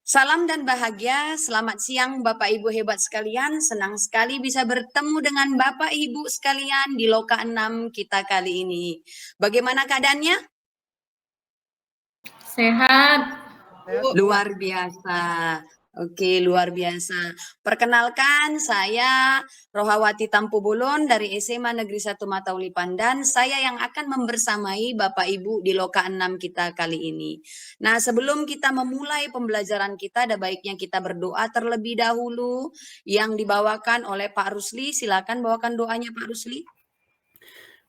Salam dan bahagia, selamat siang Bapak Ibu hebat sekalian. Senang sekali bisa bertemu dengan Bapak Ibu sekalian di Loka 6 kita kali ini. Bagaimana keadaannya? Sehat. Luar biasa. Oke, luar biasa. Perkenalkan, saya Rohawati Tampu Bolon dari SMA Negeri 1 Matauli Pandan. Saya yang akan membersamai Bapak Ibu di Loka 6 kita kali ini. Nah, sebelum kita memulai pembelajaran kita, ada baiknya kita berdoa terlebih dahulu yang dibawakan oleh Pak Rusli. Silakan bawakan doanya Pak Rusli.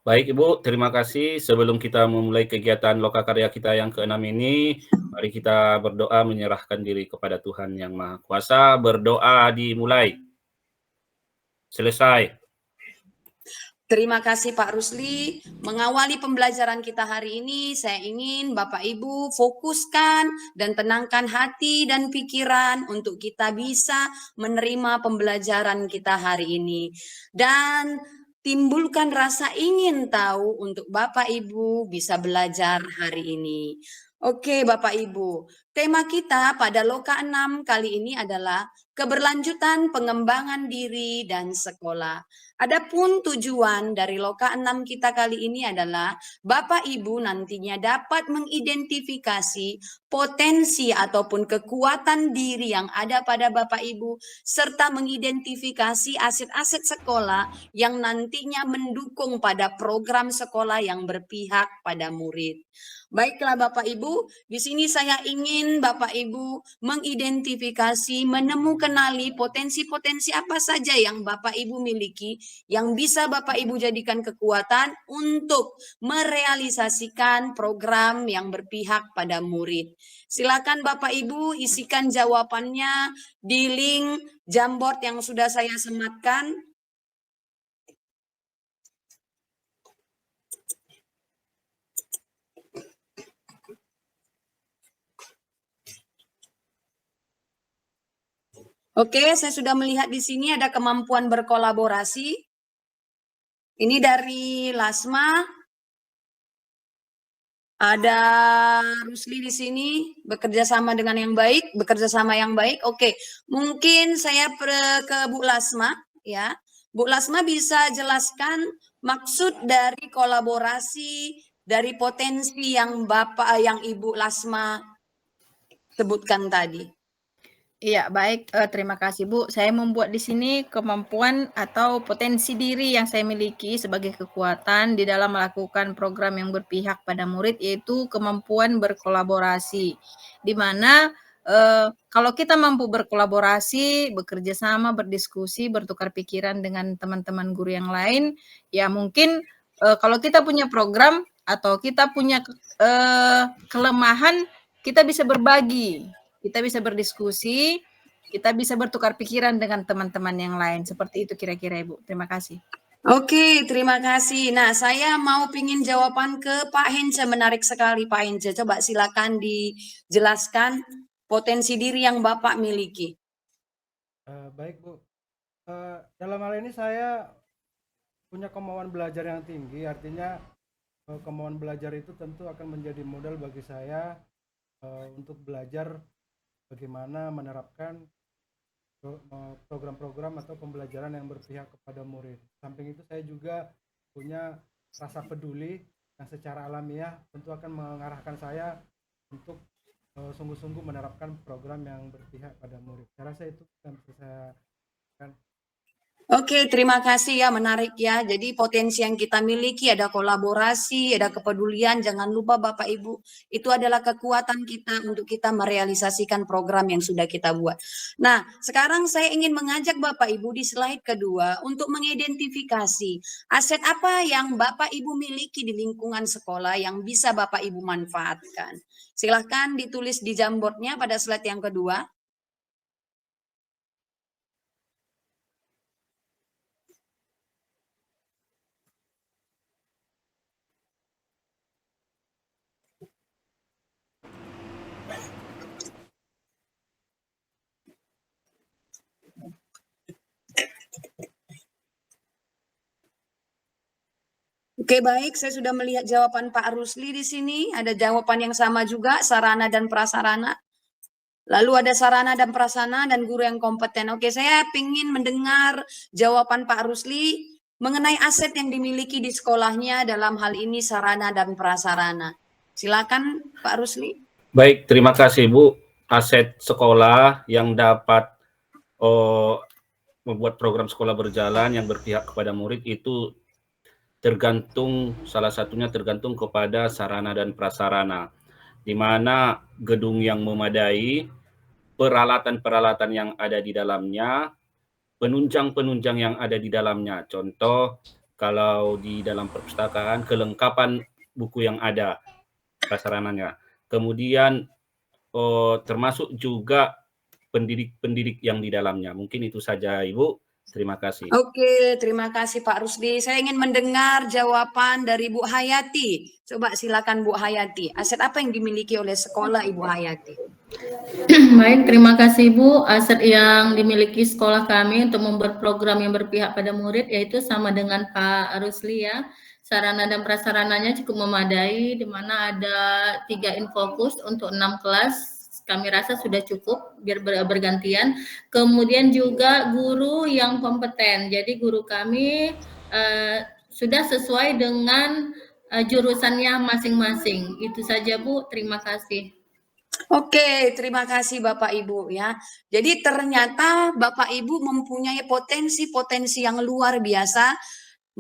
Baik Ibu, terima kasih. Sebelum kita memulai kegiatan Loka Karya kita yang ke-6 ini, mari kita berdoa menyerahkan diri kepada Tuhan Yang Maha Kuasa. Berdoa dimulai. Selesai. Terima kasih Pak Rusli. Mengawali pembelajaran kita hari ini, saya ingin Bapak Ibu fokuskan dan tenangkan hati dan pikiran untuk kita bisa menerima pembelajaran kita hari ini. Dan timbulkan rasa ingin tahu untuk Bapak Ibu bisa belajar hari ini. Oke Bapak Ibu, tema kita pada Loka 6 kali ini adalah keberlanjutan pengembangan diri dan sekolah. Adapun tujuan dari Loka 6 kita kali ini adalah Bapak Ibu nantinya dapat mengidentifikasi potensi ataupun kekuatan diri yang ada pada Bapak Ibu serta mengidentifikasi aset-aset sekolah yang nantinya mendukung pada program sekolah yang berpihak pada murid. Baiklah Bapak Ibu, di sini saya ingin Bapak Ibu mengidentifikasi, menemukanali potensi-potensi apa saja yang Bapak Ibu miliki, yang bisa Bapak Ibu jadikan kekuatan untuk merealisasikan program yang berpihak pada murid. Silakan Bapak Ibu isikan jawabannya di link Jamboard yang sudah saya sematkan. Oke, saya sudah melihat di sini ada kemampuan berkolaborasi. Ini dari Lasma. Ada Rusli di sini bekerja sama dengan yang baik, bekerja sama yang baik. Oke, mungkin saya ke Bu Lasma ya. Bu Lasma bisa jelaskan maksud dari kolaborasi dari potensi yang yang Ibu Lasma sebutkan tadi. Iya, baik. Terima kasih, Bu. Saya membuat di sini kemampuan atau potensi diri yang saya miliki sebagai kekuatan di dalam melakukan program yang berpihak pada murid, yaitu kemampuan berkolaborasi. Di mana kalau kita mampu berkolaborasi, bekerja sama, berdiskusi, bertukar pikiran dengan teman-teman guru yang lain, ya mungkin kalau kita punya program atau kita punya kelemahan, kita bisa berbagi. Kita bisa berdiskusi, kita bisa bertukar pikiran dengan teman-teman yang lain. Seperti itu kira-kira Ibu. Terima kasih. Oke, terima kasih. Nah, saya mau pingin jawaban ke Pak Hence. Menarik sekali Pak Hence. Coba silakan dijelaskan potensi diri yang Bapak miliki. Baik Bu, dalam hal ini saya punya kemauan belajar yang tinggi. Artinya kemauan belajar itu tentu akan menjadi modal bagi saya untuk belajar bagaimana menerapkan program-program atau pembelajaran yang berpihak kepada murid. Samping itu saya juga punya rasa peduli yang secara alamiah tentu akan mengarahkan saya untuk sungguh-sungguh menerapkan program yang berpihak pada murid. Saya rasa itu yang bisa saya kan. Oke, terima kasih ya, menarik ya. Jadi potensi yang kita miliki ada kolaborasi, ada kepedulian. Jangan lupa Bapak Ibu, itu adalah kekuatan kita untuk kita merealisasikan program yang sudah kita buat. Nah, sekarang saya ingin mengajak Bapak Ibu di slide kedua untuk mengidentifikasi aset apa yang Bapak Ibu miliki di lingkungan sekolah yang bisa Bapak Ibu manfaatkan. Silahkan ditulis di Jamboardnya pada slide yang kedua. Oke, baik. Saya sudah melihat jawaban Pak Rusli di sini. Ada jawaban yang sama juga, sarana dan prasarana. Lalu ada sarana dan prasarana dan guru yang kompeten. Oke, saya ingin mendengar jawaban Pak Rusli mengenai aset yang dimiliki di sekolahnya dalam hal ini sarana dan prasarana. Silakan Pak Rusli. Baik, terima kasih Bu. Aset sekolah yang dapat membuat program sekolah berjalan yang berpihak kepada murid itu tergantung, salah satunya tergantung kepada sarana dan prasarana, di mana gedung yang memadai, peralatan-peralatan yang ada di dalamnya, penunjang-penunjang yang ada di dalamnya. Contoh, kalau di dalam perpustakaan, kelengkapan buku yang ada, prasarananya. Kemudian termasuk juga pendidik-pendidik yang di dalamnya. Mungkin itu saja, Ibu. Terima kasih. Oke, terima kasih Pak Rusdi. Saya ingin mendengar jawaban dari Bu Hayati. Coba silakan Bu Hayati. Aset apa yang dimiliki oleh sekolah Ibu Hayati? Baik, terima kasih Bu. Aset yang dimiliki sekolah kami untuk membuat program yang berpihak pada murid yaitu sama dengan Pak Rusli ya. Sarana dan prasarananya cukup memadai, di mana ada 3 infokus untuk 6 kelas. Kami rasa sudah cukup biar bergantian. Kemudian juga guru yang kompeten. Jadi guru kami sudah sesuai dengan jurusannya masing-masing. Itu saja Bu, terima kasih. Oke, terima kasih Bapak Ibu ya. Jadi ternyata Bapak Ibu mempunyai potensi-potensi yang luar biasa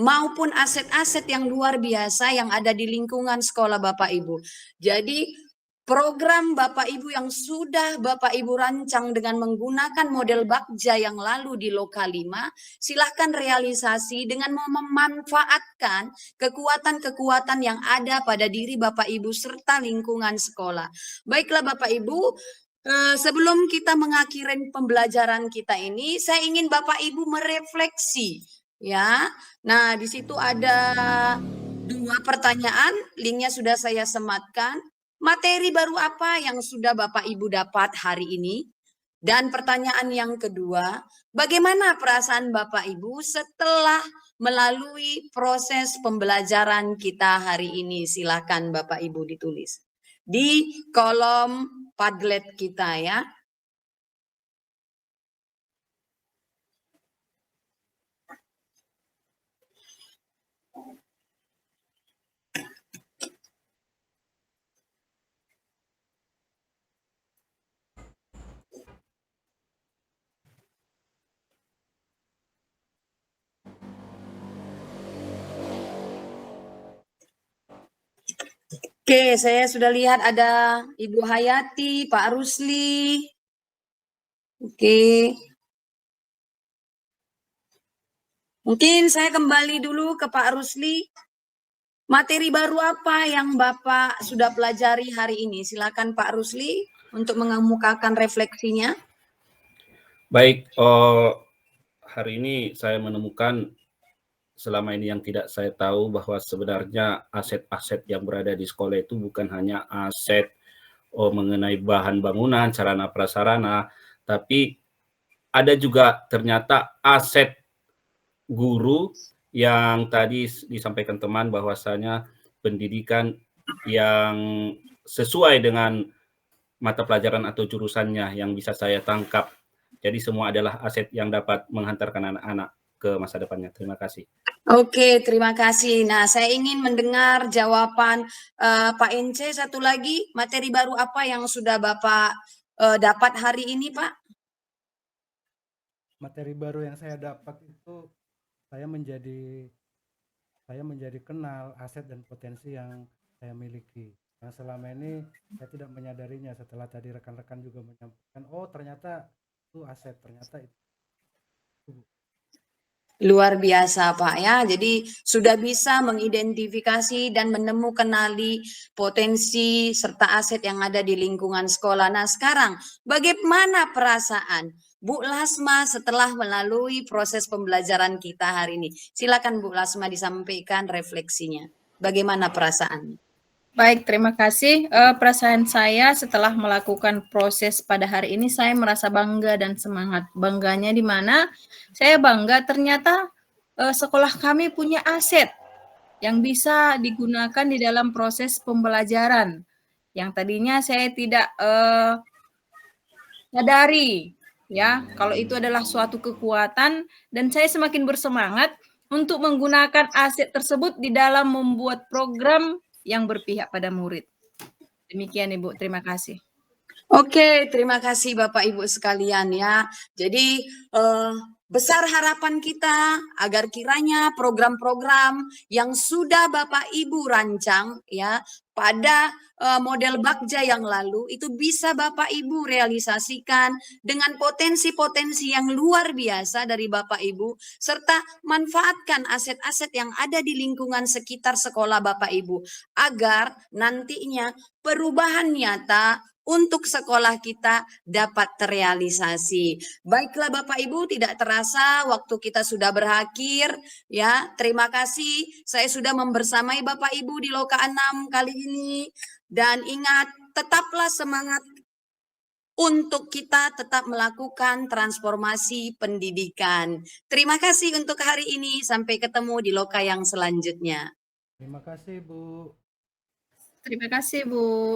maupun aset-aset yang luar biasa yang ada di lingkungan sekolah Bapak Ibu. Jadi program Bapak Ibu yang sudah Bapak Ibu rancang dengan menggunakan model Bagja yang lalu di Loka 5, silahkan realisasi dengan memanfaatkan kekuatan-kekuatan yang ada pada diri Bapak Ibu serta lingkungan sekolah. Baiklah Bapak Ibu, sebelum kita mengakhiri pembelajaran kita ini, saya ingin Bapak Ibu merefleksi ya. Nah, di situ ada 2 pertanyaan, linknya sudah saya sematkan. Materi baru apa yang sudah Bapak Ibu dapat hari ini? Dan pertanyaan yang kedua, bagaimana perasaan Bapak Ibu setelah melalui proses pembelajaran kita hari ini? Silakan Bapak Ibu ditulis di kolom Padlet kita ya. Oke, saya sudah lihat ada Ibu Hayati, Pak Rusli. Oke. Mungkin saya kembali dulu ke Pak Rusli. Materi baru apa yang Bapak sudah pelajari hari ini? Silakan Pak Rusli untuk mengemukakan refleksinya. Baik, hari ini saya menemukan selama ini yang tidak saya tahu bahwa sebenarnya aset-aset yang berada di sekolah itu bukan hanya aset mengenai bahan bangunan, sarana prasarana, tapi ada juga ternyata aset guru yang tadi disampaikan teman bahwasanya pendidikan yang sesuai dengan mata pelajaran atau jurusannya yang bisa saya tangkap. Jadi semua adalah aset yang dapat menghantarkan anak-anak ke masa depannya. Terima kasih. Oke, terima kasih. Nah, saya ingin mendengar jawaban Pak Ence satu lagi. Materi baru apa yang sudah Bapak dapat hari ini, Pak? Materi baru yang saya dapat itu saya menjadi kenal aset dan potensi yang saya miliki. Yang selama ini saya tidak menyadarinya, setelah tadi rekan-rekan juga menyampaikan, oh ternyata itu aset, ternyata itu. Luar biasa Pak ya, jadi sudah bisa mengidentifikasi dan menemukanali potensi serta aset yang ada di lingkungan sekolah. Nah sekarang bagaimana perasaan Bu Lasma setelah melalui proses pembelajaran kita hari ini? Silakan Bu Lasma disampaikan refleksinya. Bagaimana perasaannya? Baik, terima kasih. Perasaan saya setelah melakukan proses pada hari ini, saya merasa bangga dan semangat. Bangganya di mana? Saya bangga ternyata sekolah kami punya aset. yang bisa digunakan di dalam proses pembelajaran. Yang tadinya saya tidak sadari ya kalau itu adalah suatu kekuatan, dan saya semakin bersemangat untuk menggunakan aset tersebut di dalam membuat program yang berpihak pada murid. Demikian Ibu, terima kasih. Oke, terima kasih Bapak Ibu sekalian ya. Jadi besar harapan kita agar kiranya program-program yang sudah Bapak Ibu rancang ya pada model Bagja yang lalu itu bisa Bapak Ibu realisasikan dengan potensi-potensi yang luar biasa dari Bapak Ibu, serta manfaatkan aset-aset yang ada di lingkungan sekitar sekolah Bapak Ibu agar nantinya perubahan nyata untuk sekolah kita dapat terrealisasi. Baiklah Bapak Ibu, tidak terasa waktu kita sudah berakhir ya. Terima kasih saya sudah membersamai Bapak Ibu di Loka 6 kali ini, dan ingat tetaplah semangat untuk kita tetap melakukan transformasi pendidikan. Terima kasih untuk hari ini, sampai ketemu di Loka yang selanjutnya. Terima kasih Bu. Terima kasih Bu.